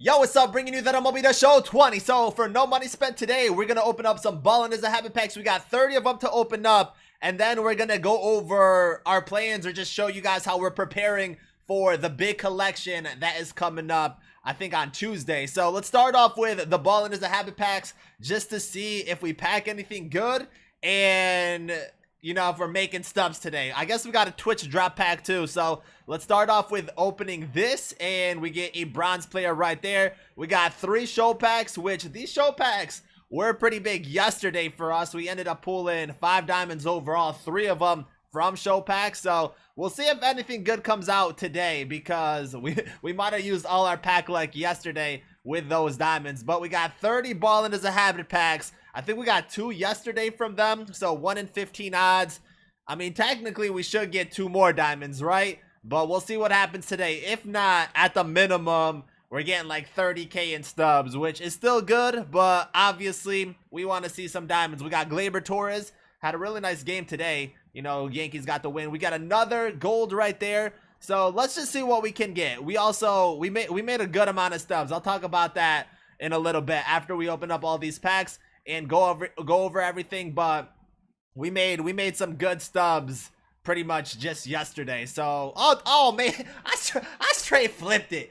Yo, what's up? Bringing you that MLB The Show 20. So for no money spent today, we're gonna open up some Ballin as a Habit packs. We got 30 of them to open up, and then we're gonna go over our plans or just show you guys how we're preparing for the big collection that is coming up, I think on Tuesday. So let's start off with the Ballin as a Habit packs just to see if we pack anything good and you know, if we're making stubs today. I guess we got a Twitch drop pack too. So let's start off with opening this, and we get a bronze player right there. We got 3 show packs, which these show packs were pretty big yesterday for us. We ended up pulling 5 diamonds overall, 3 of them from show packs. So we'll see if anything good comes out today, because we might have used all our pack luck yesterday with those diamonds. But we got 30 Ballin as a Habit packs. I think we got 2 yesterday from them, so 1 in 15 odds. I mean, technically we should get 2 more diamonds, right? But we'll see what happens today. If not, at the minimum, we're getting like 30k in stubs, which is still good, but obviously we want to see some diamonds. We got Gleyber Torres, had a really nice game today. You know, Yankees got the win. We got another gold right there. So let's just see what we can get. We made a good amount of stubs. I'll talk about that in a little bit after we open up all these packs and go over everything. But we made some good stubs pretty much just yesterday. So oh man, I straight flipped it.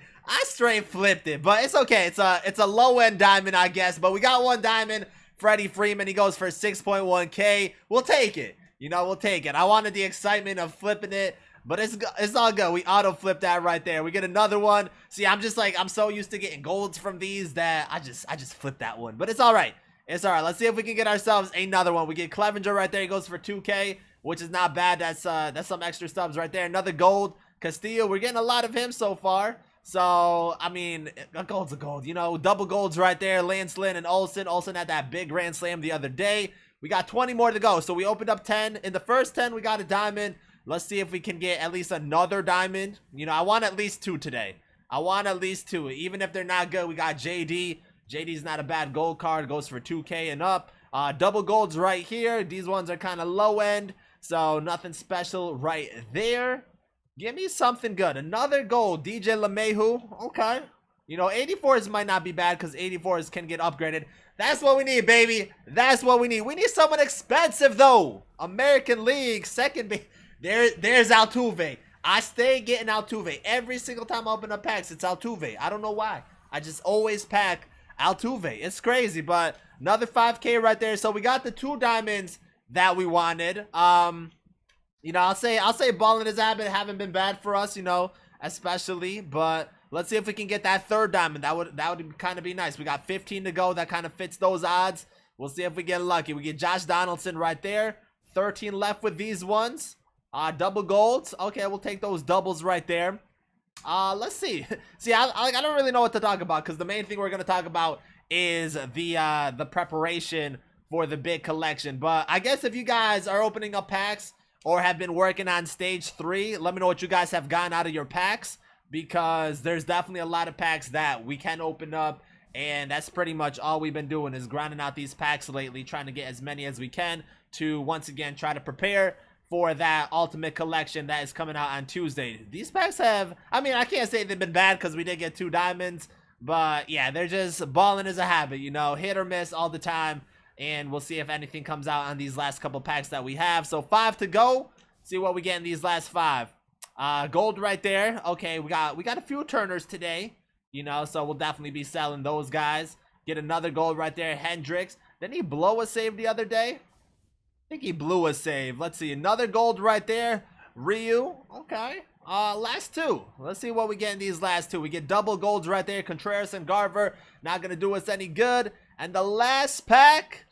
But it's okay. It's a low end diamond, I guess. But we got 1 diamond. Freddie Freeman, he goes for 6.1k. We'll take it. You know, we'll take it. I wanted the excitement of flipping it, but it's all good. We auto flip that right there. We get another one. See, I'm so used to getting golds from these that I just flipped that one. But it's all right. It's all right. Let's see if we can get ourselves another one. We get Clevenger right there. He goes for 2k, which is not bad. That's some extra stubs right there. Another gold. Castillo, we're getting a lot of him so far. So, I mean, a gold's a gold. You know, double golds right there. Lance Lynn and Olsen. Olsen had that big grand slam the other day. We got 20 more to go. So we opened up 10. In the first 10, we got a diamond. Let's see if we can get at least another diamond. You know, I want at least 2 today. I want at least 2. Even if they're not good, we got JD. JD's not a bad gold card. Goes for 2k and up. Double golds right here. These ones are kind of low end, so nothing special right there. Give me something good. Another gold. DJ LeMahieu. Okay. You know, 84s might not be bad because 84s can get upgraded. That's what we need, baby. That's what we need. We need someone expensive, though. American League, second base. There's Altuve. I stay getting Altuve. Every single time I open up packs, it's Altuve. I don't know why. I just always pack Altuve. It's crazy, but another 5k right there. So we got the 2 diamonds that we wanted. You know, I'll say Ballin as a Habit haven't been bad for us, you know, especially, but let's see if we can get that 3rd diamond. That would kind of be nice. We got 15 to go. That kind of fits those odds. We'll see if we get lucky. We get Josh Donaldson right there. 13 left with these ones. Double golds. Okay, we'll take those doubles right there. Let's see. See, I don't really know what to talk about, because the main thing we're going to talk about is the preparation for the big collection. But I guess if you guys are opening up packs or have been working on stage 3, let me know what you guys have gotten out of your packs, because there's definitely a lot of packs that we can open up, and that's pretty much all we've been doing is grinding out these packs lately, trying to get as many as we can to once again try to prepare for that ultimate collection that is coming out on Tuesday. These packs have, I mean, I can't say they've been bad because we did get 2 diamonds, but yeah, they're just Ballin as a Habit, you know, hit or miss all the time. And we'll see if anything comes out on these last couple packs that we have. So 5 to go. See what we get in these last 5. Gold right there. Okay, we got a few turners today, you know, so we'll definitely be selling those guys. Get another gold right there. Hendricks. Didn't he blow a save the other day? I think he blew a save. Let's see. Another gold right there. Ryu. Okay. Last 2. Let's see what we get in these last 2. We get double golds right there. Contreras and Garver. Not going to do us any good. And the last pack,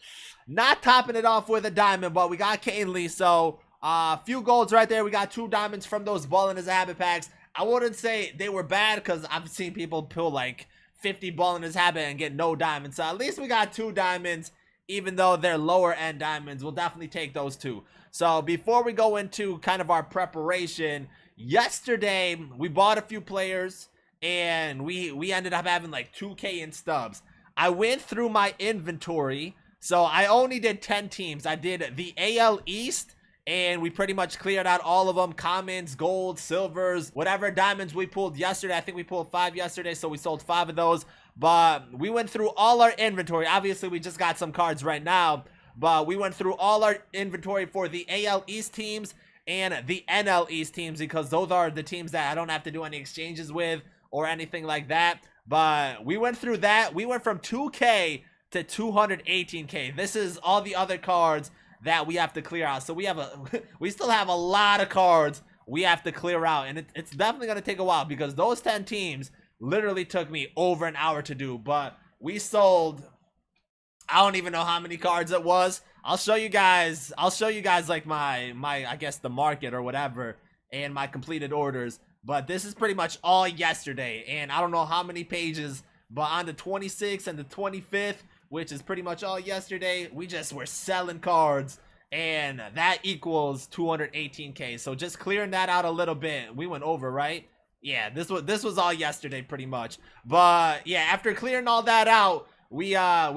not topping it off with a diamond, but we got Canely. So a few golds right there. We got 2 diamonds from those Ballin as a Habit packs. I wouldn't say they were bad, because I've seen people pull like 50 Ballin as a Habit and get no diamonds. So at least we got 2 diamonds, even though they're lower end diamonds. We'll definitely take those 2. So before we go into kind of our preparation, yesterday we bought a few players, and we ended up having like 2k in stubs. I went through my inventory, so I only did 10 teams. I did the AL East and we pretty much cleared out all of them. Commons, gold, silvers, whatever diamonds we pulled yesterday. I think we pulled 5 yesterday, so we sold 5 of those. But we went through all our inventory. Obviously, we just got some cards right now, but we went through all our inventory for the AL East teams and the NL East teams, because those are the teams that I don't have to do any exchanges with or anything like that. But we went through that. We went from 2K to 218K. This is all the other cards that we have to clear out. So we still have a lot of cards we have to clear out, and it's definitely going to take a while, because those 10 teams literally took me over an hour to do. But we sold, I don't even know how many cards it was. I'll show you guys like my I guess the market or whatever, and my completed orders. But this is pretty much all yesterday, and I don't know how many pages, but on the 26th and the 25th, which is pretty much all yesterday, we just were selling cards, and that equals 218K. So just clearing that out a little bit. We went over, right? Yeah, this was all yesterday pretty much. But yeah, after clearing all that out, we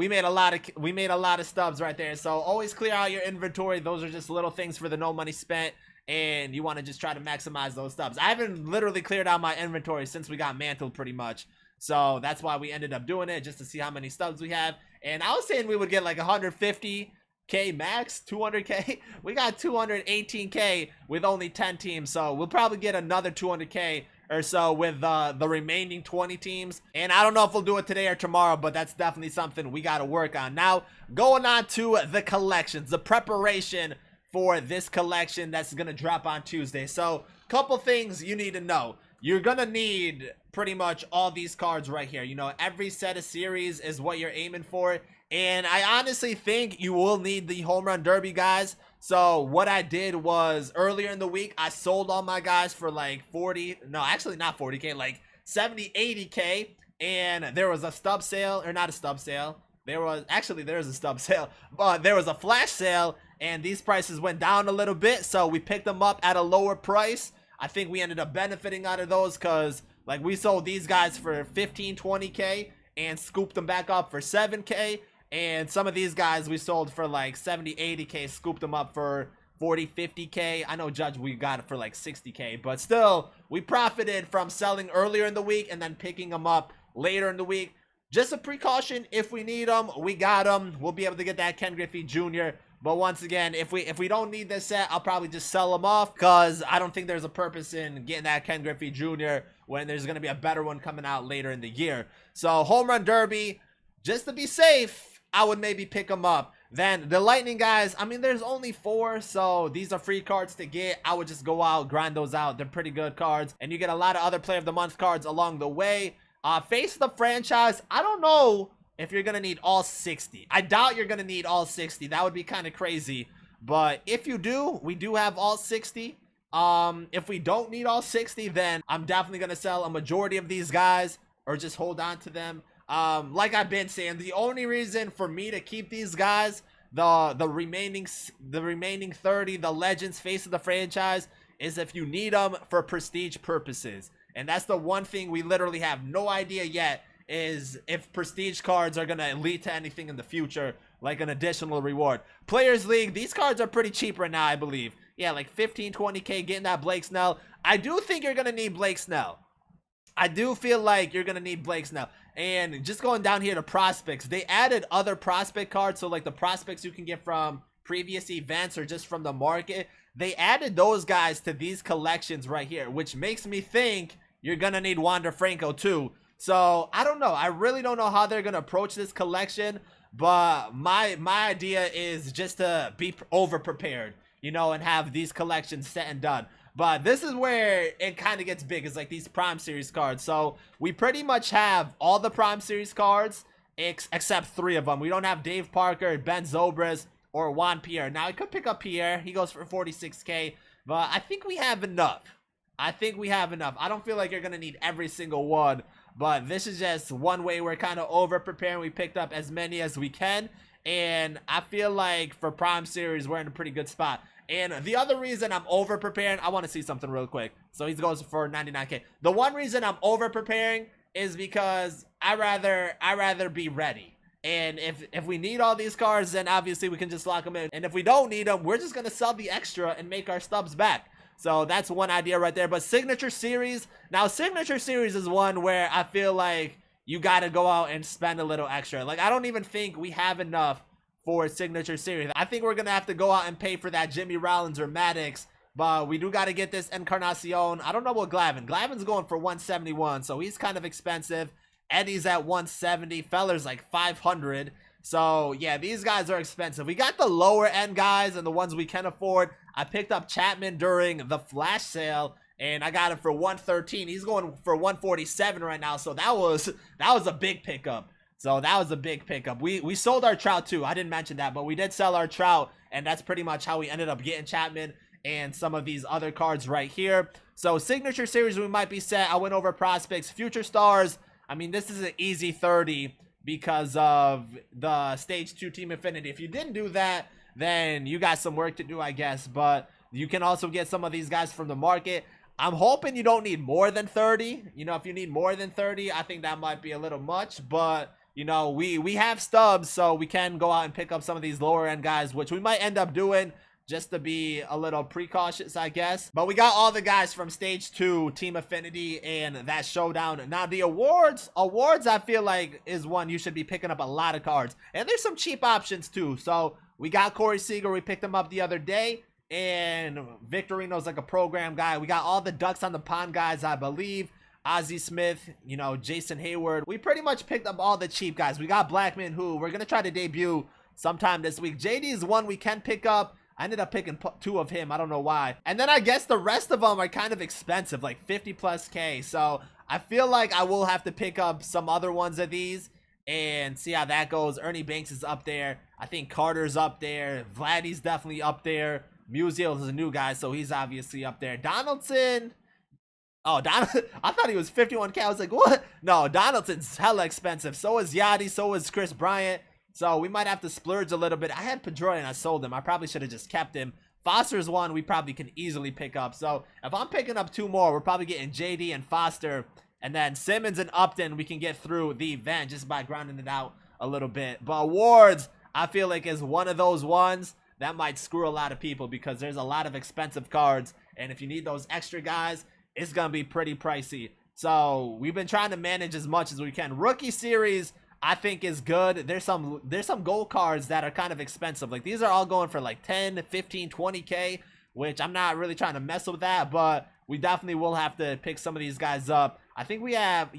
made a lot of stubs right there. So always clear out your inventory. Those are just little things for the no money spent, and you want to just try to maximize those stubs. I haven't literally cleared out my inventory since we got mantled pretty much. So that's why we ended up doing it, just to see how many stubs we have. And I was saying we would get like 150K max, 200K. We got 218K with only 10 teams. So we'll probably get another 200K or so with the remaining 20 teams. And I don't know if we'll do it today or tomorrow, but that's definitely something we got to work on. Now, going on to the collections, the preparation for this collection that's going to drop on Tuesday. So, couple things you need to know. You're going to need pretty much all these cards right here. You know, every set of series is what you're aiming for. And I honestly think you will need the home run derby, guys. So what I did was earlier in the week, I sold all my guys for like 40. No, actually not 40K, like 70, 80K. And there was a stub sale, or not a stub sale. There's a stub sale, but there was a flash sale, and these prices went down a little bit. So we picked them up at a lower price. I think we ended up benefiting out of those, because like we sold these guys for 15, 20K and scooped them back up for 7K. And some of these guys we sold for like 70, 80K, scooped them up for 40, 50K. I know Judge, we got it for like 60K, but still we profited from selling earlier in the week and then picking them up later in the week. Just a precaution, if we need them, we got them. We'll be able to get that Ken Griffey Jr. But once again, if we don't need this set, I'll probably just sell them off, because I don't think there's a purpose in getting that Ken Griffey Jr. when there's going to be a better one coming out later in the year. So home run derby, just to be safe, I would maybe pick them up. Then the Lightning guys, I mean, there's only 4, so these are free cards to get. I would just go out, grind those out. They're pretty good cards, and you get a lot of other Player of the Month cards along the way. Face of the franchise, I don't know if you're gonna need all 60. I doubt you're gonna need all 60. That would be kind of crazy. But if you do, we do have all 60. If we don't need all 60, then I'm definitely gonna sell a majority of these guys, or just hold on to them. Like I've been saying, the only reason for me to keep these guys, the remaining 30, the Legends face of the franchise, is if you need them for prestige purposes. And that's the one thing we literally have no idea yet, is if prestige cards are going to lead to anything in the future, like an additional reward. Players League, these cards are pretty cheap right now, I believe. Yeah, like 15, 20K, getting that Blake Snell. I do think you're going to need Blake Snell. I do feel like you're going to need Blake Snell. And just going down here to prospects, they added other prospect cards. So like the prospects you can get from previous events or just from the market, they added those guys to these collections right here, which makes me think you're going to need Wander Franco too. So I don't know. I really don't know how they're going to approach this collection, but my idea is just to be over prepared, you know, and have these collections set and done. But this is where it kind of gets big. It's like these Prime Series cards. So we pretty much have all the Prime Series cards except 3 of them. We don't have Dave Parker, Ben Zobrist, or Juan Pierre. Now I could pick up Pierre. He goes for 46K, but I think we have enough. I don't feel like you're going to need every single one, but this is just one way we're kind of over preparing. We picked up as many as we can, and I feel like for Prime Series, we're in a pretty good spot. And the other reason I'm over preparing, I want to see something real quick. So he goes for 99K. The one reason I'm over preparing is because I rather be ready. And if we need all these cards, then obviously we can just lock them in. And if we don't need them, we're just going to sell the extra and make our stubs back. So that's one idea right there. But Signature Series, now Signature Series is one where I feel like you got to go out and spend a little extra. Like, I don't even think we have enough for Signature Series. I think we're going to have to go out and pay for that Jimmy Rollins or Maddox. But we do got to get this Encarnacion. I don't know what Glavin. Glavin's going for 171, so he's kind of expensive. Eddie's at 170. Feller's like 500. So, yeah, these guys are expensive. We got the lower end guys and the ones we can afford. I picked up Chapman during the flash sale, and I got him for 113. He's going for 147 right now, so that was a big pickup. So that was a big pickup. We sold our Trout too. I didn't mention that, but we did sell our Trout, and that's pretty much how we ended up getting Chapman and some of these other cards right here. So Signature Series, we might be set. I went over prospects. Future Stars, I mean, this is an easy 30 because of the Stage 2 Team Infinity. If you didn't do that, then you got some work to do, I guess. But you can also get some of these guys from the market. I'm hoping you don't need more than 30. You know, if you need more than 30, I think that might be a little much. But, you know, we have stubs, so we can go out and pick up some of these lower end guys, which we might end up doing just to be a little precautious, I guess. But we got all the guys from Stage 2, Team Affinity, and that showdown. Now, the awards, I feel like is one you should be picking up a lot of cards. And there's some cheap options, too. So, we got Corey Seager. We picked him up the other day. And Victorino's like a program guy. We got all the Ducks on the Pond guys, I believe. Ozzie Smith, you know, Jason Hayward. We pretty much picked up all the cheap guys. We got Blackman, who we're going to try to debut sometime this week. JD is one we can pick up. I ended up picking 2 of him. I don't know why. And then I guess the rest of them are kind of expensive, like 50 plus K. So I feel like I will have to pick up some other ones of these and see how that goes. Ernie Banks is up there. I think Carter's up there. Vladdy's definitely up there. Musial is a new guy, so he's obviously up there. Donaldson. Oh, I thought he was 51K. I was like, what? No, Donaldson's hella expensive. So is Yachty. So is Chris Bryant. So we might have to splurge a little bit. I had Pedroia and I sold him. I probably should have just kept him. Foster's one we probably can easily pick up. So if I'm picking up 2 more, we're probably getting JD and Foster. And then Simmons and Upton, we can get through the event just by grinding it out a little bit. But awards, I feel like is one of those ones that might screw a lot of people because there's a lot of expensive cards. And if you need those extra guys, it's going to be pretty pricey. So we've been trying to manage as much as we can. Rookie Series, I think is good. There's some gold cards that are kind of expensive. Like these are all going for like 10, 15, 20K, which I'm not really trying to mess with that, but we definitely will have to pick some of these guys up. I think we have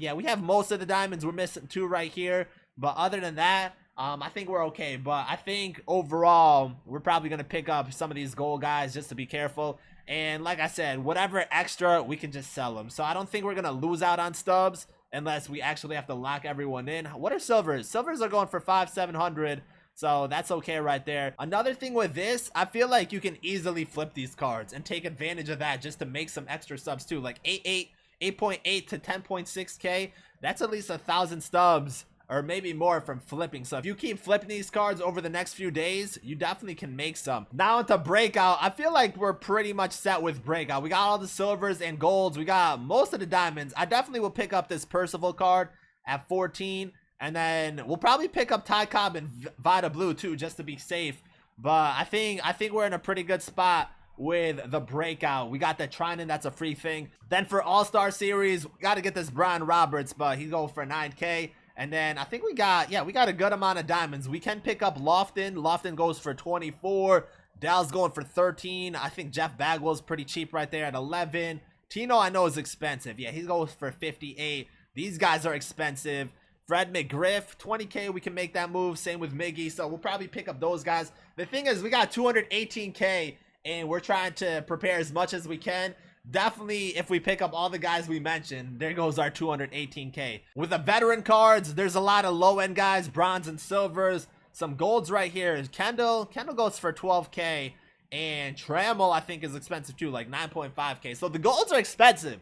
most of the diamonds. We're missing 2 right here, but other than that, I think we're okay. But I think overall, we're probably going to pick up some of these gold guys just to be careful. And like I said, whatever extra, we can just sell them. So I don't think we're going to lose out on stubs unless we actually have to lock everyone in. What are silvers? Silvers are going for 5,700. So that's okay right there. Another thing with this, I feel like you can easily flip these cards and take advantage of that just to make some extra stubs too. Like 8.8 to 10.6K. That's at least 1,000 stubs or maybe more from flipping. So if you keep flipping these cards over the next few days, you definitely can make some. Now into breakout, I feel like we're pretty much set with breakout. We got all the silvers and golds. We got most of the diamonds. I definitely will pick up this Percival card at 14. And then we'll probably pick up Ty Cobb and Vita Blue too, just to be safe. But I think we're in a pretty good spot with the breakout. We got the Trinan, that's a free thing. Then for All-Star Series, we got to get this Brian Roberts, but he's going for 9K. And then I think we got a good amount of diamonds. We can pick up Lofton. Lofton goes for 24. Dell's going for 13. I think Jeff Bagwell's pretty cheap right there at 11. Tino I know is expensive. Yeah, he goes for 58. These guys are expensive. Fred McGriff, 20K, we can make that move. Same with Miggy, so we'll probably pick up those guys. The thing is, we got 218K, and we're trying to prepare as much as we can. Definitely, if we pick up all the guys we mentioned, there goes our 218K. With the veteran cards, there's a lot of low-end guys, bronze and silvers. Some golds right here. Kendall goes for 12K, and Trammell, I think, is expensive too, like 9.5K. So the golds are expensive.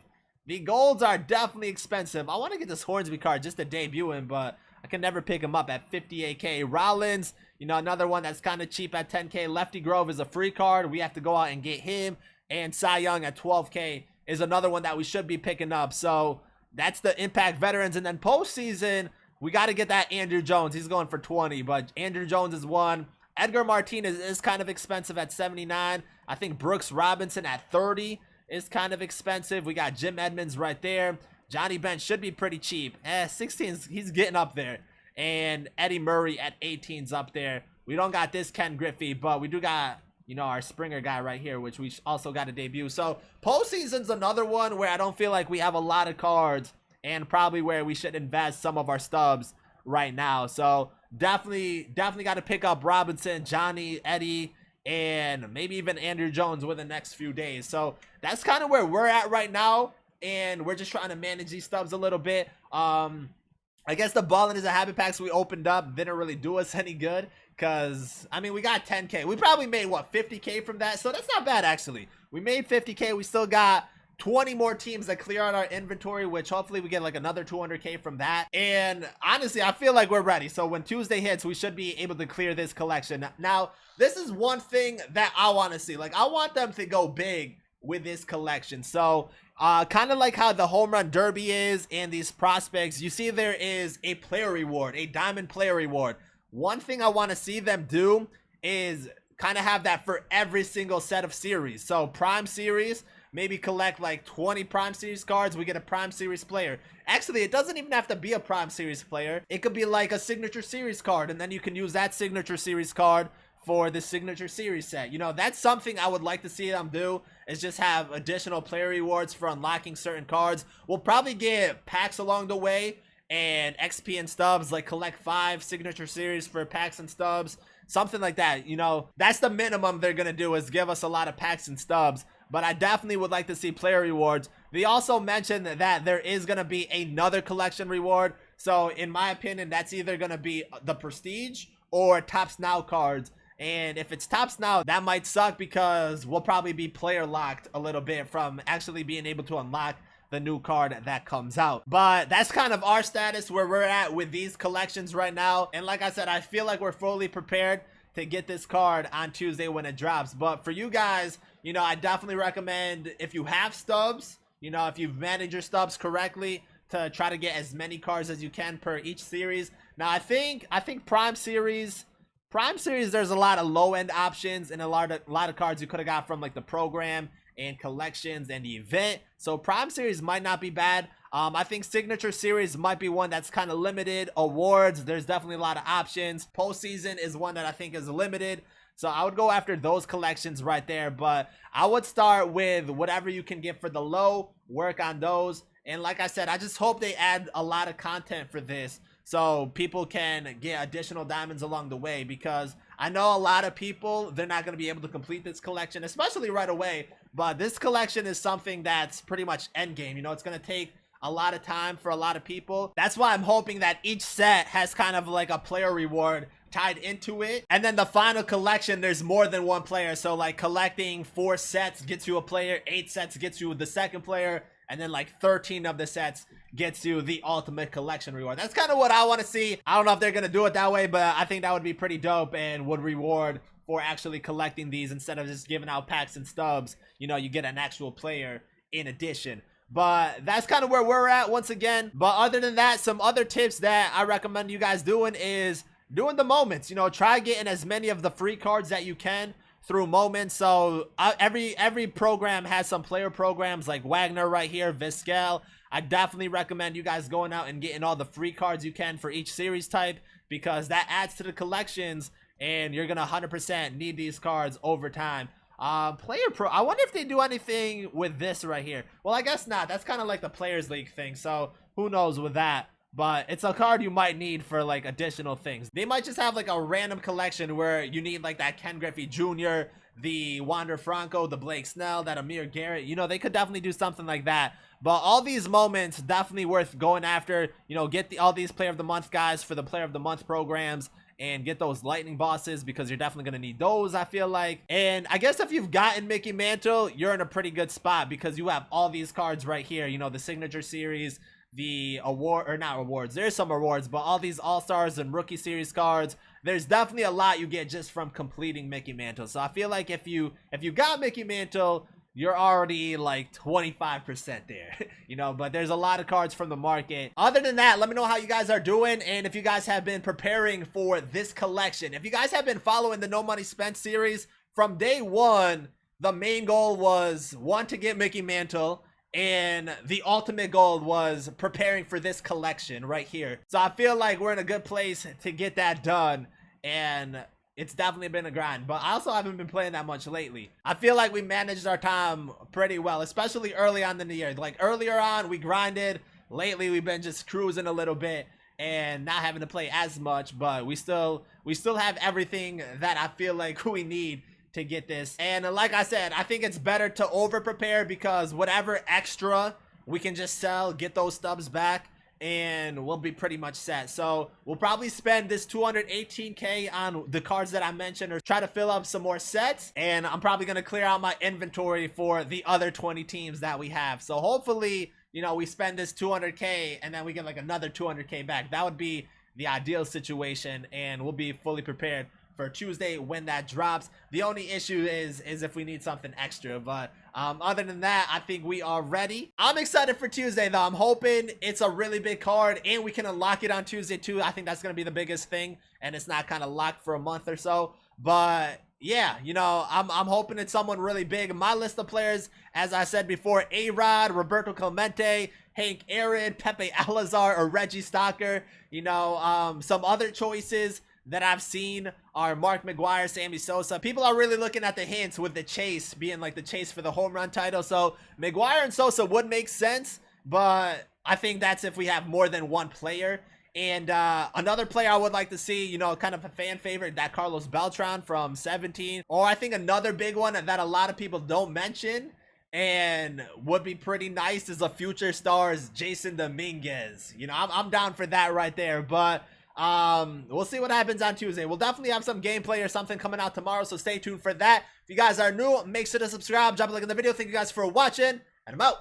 The golds are definitely expensive. I want to get this Hornsby card just to debut him, but I can never pick him up at 58K. Rollins, you know, another one that's kind of cheap at 10K. Lefty Grove is a free card. We have to go out and get him. And Cy Young at 12K is another one that we should be picking up. So that's the Impact Veterans. And then postseason, we got to get that Andrew Jones. He's going for 20, but Andrew Jones is one. Edgar Martinez is kind of expensive at 79. I think Brooks Robinson at 30 is kind of expensive. We got Jim Edmonds right there. Johnny Bench should be pretty cheap. 16, he's getting up there. And Eddie Murray at 18's up there. We don't got this Ken Griffey, but we do got, you know, our Springer guy right here, which we also got a debut. So postseason's another one where I don't feel like we have a lot of cards, and probably where we should invest some of our stubs right now. So definitely got to pick up Robinson, Johnny, Eddie, and maybe even Andrew Jones within the next few days. So that's kind of where we're at right now, and we're just trying to manage these stubs a little bit. I guess the Ballin is a habit packs we opened up didn't really do us any good, because I mean, we got 10k. We probably made what, 50k from that, so that's not bad actually. We made 50k. We still got 20 more teams that clear out our inventory, which hopefully we get like another 200k from that. And honestly, I feel like we're ready. So when Tuesday hits, we should be able to clear this collection. Now, this is one thing that I want to see. Like, I want them to go big with this collection. So kind of like how the home run derby is and these prospects, you see there is a player reward, a diamond player reward. One thing I want to see them do is kind of have that for every single set of series. So prime series, maybe collect like 20 prime series cards, we get a prime series player. Actually, it doesn't even have to be a prime series player. It could be like a signature series card, and then you can use that signature series card for the signature series set. You know, that's something I would like to see them do, is just have additional player rewards for unlocking certain cards. We'll probably get packs along the way and XP and stubs, like collect 5 signature series for packs and stubs, something like that. You know, that's the minimum they're gonna do, is give us a lot of packs and stubs. But I definitely would like to see player rewards. They also mentioned that there is going to be another collection reward. So in my opinion, that's either going to be the Prestige or Topps Now cards. And if it's Topps Now, that might suck, because we'll probably be player locked a little bit from actually being able to unlock the new card that comes out. But that's kind of our status where we're at with these collections right now. And like I said, I feel like we're fully prepared to get this card on Tuesday when it drops. But for you guys, you know, I definitely recommend, if you have stubs, you know, if you've managed your stubs correctly, to try to get as many cards as you can per each series. Now, I think prime series, there's a lot of low end options and a lot of cards you could have got from like the program and collections and the event. So prime series might not be bad. I think signature series might be one that's kind of limited. Awards, there's definitely a lot of options. Postseason is one that I think is limited. So I would go after those collections right there. But I would start with whatever you can get for the low, work on those. And like I said, I just hope they add a lot of content for this, so people can get additional diamonds along the way, because I know a lot of people, they're not going to be able to complete this collection, especially right away. But this collection is something that's pretty much end game. You know, it's going to take a lot of time for a lot of people. That's why I'm hoping that each set has kind of like a player reward tied into it. And then the final collection, there's more than one player. So like collecting 4 sets gets you a player, 8 sets gets you the second player, and then like 13 of the sets gets you the ultimate collection reward. That's kind of what I want to see. I don't know if they're going to do it that way, but I think that would be pretty dope and would reward for actually collecting these instead of just giving out packs and stubs. You know, you get an actual player in addition. But that's kind of where we're at once again. But other than that, some other tips that I recommend you guys doing is doing the moments. You know, try getting as many of the free cards that you can through moments. So every program has some player programs like Wagner right here, Vizquel. I definitely recommend you guys going out and getting all the free cards you can for each series type, because that adds to the collections and you're gonna 100% need these cards over time. Player pro, I wonder if they do anything with this right here. Well, I guess not. That's kind of like the Players League thing, so who knows with that. But it's a card you might need for like additional things. They might just have like a random collection where you need like that Ken Griffey Jr., the Wander Franco, the Blake Snell, that Amir Garrett. You know, they could definitely do something like that. But all these moments definitely worth going after. You know, get all these Player of the Month guys for the Player of the Month programs, and get those lightning bosses, because you're definitely going to need those, I feel like. And I guess if you've gotten Mickey Mantle, you're in a pretty good spot, because you have all these cards right here. You know, the signature series, the award, or not awards, there's some awards, but all these all-stars and rookie series cards, there's definitely a lot you get just from completing Mickey Mantle. So I feel like if you got Mickey Mantle, you're already like 25% there, you know, but there's a lot of cards from the market. Other than that, let me know how you guys are doing and if you guys have been preparing for this collection. If you guys have been following the No Money Spent series from day one, the main goal was one, to get Mickey Mantle, and the ultimate goal was preparing for this collection right here. So I feel like we're in a good place to get that done, and it's definitely been a grind, but I also haven't been playing that much lately. I feel like we managed our time pretty well, especially early on in the year. Like earlier on, we grinded. Lately, we've been just cruising a little bit and not having to play as much, but we still have everything that I feel like we need to get this. And like I said, I think it's better to over prepare, because whatever extra we can just sell, get those stubs back, and we'll be pretty much set. So we'll probably spend this 218k on the cards that I mentioned, or try to fill up some more sets, and I'm probably going to clear out my inventory for the other 20 teams that we have. So hopefully, you know, we spend this 200k and then we get like another 200k back. That would be the ideal situation, and we'll be fully prepared for Tuesday when that drops. The only issue is if we need something extra, but other than that, I think we are ready. I'm excited for Tuesday though. I'm hoping it's a really big card and we can unlock it on Tuesday too. I think that's gonna be the biggest thing, and it's not kind of locked for a month or so. But yeah, you know, I'm hoping it's someone really big. My list of players, as I said before, A-Rod, Roberto Clemente, Hank Aaron, Pepe Alazar, or Reggie Stalker. You know, some other choices that I've seen are Mark McGwire, Sammy Sosa. People are really looking at the hints, with the chase being like the chase for the home run title. So McGwire and Sosa would make sense, but I think that's if we have more than one player. And another player I would like to see, you know, kind of a fan favorite, that Carlos Beltran from 17. Or I think another big one that a lot of people don't mention and would be pretty nice is a future stars Jason Dominguez. You know, I'm down for that right there. But we'll see what happens on Tuesday. We'll definitely have some gameplay or something coming out tomorrow, so stay tuned for that. If you guys are new, make sure to subscribe, drop a like in the video. Thank you guys for watching, and I'm out.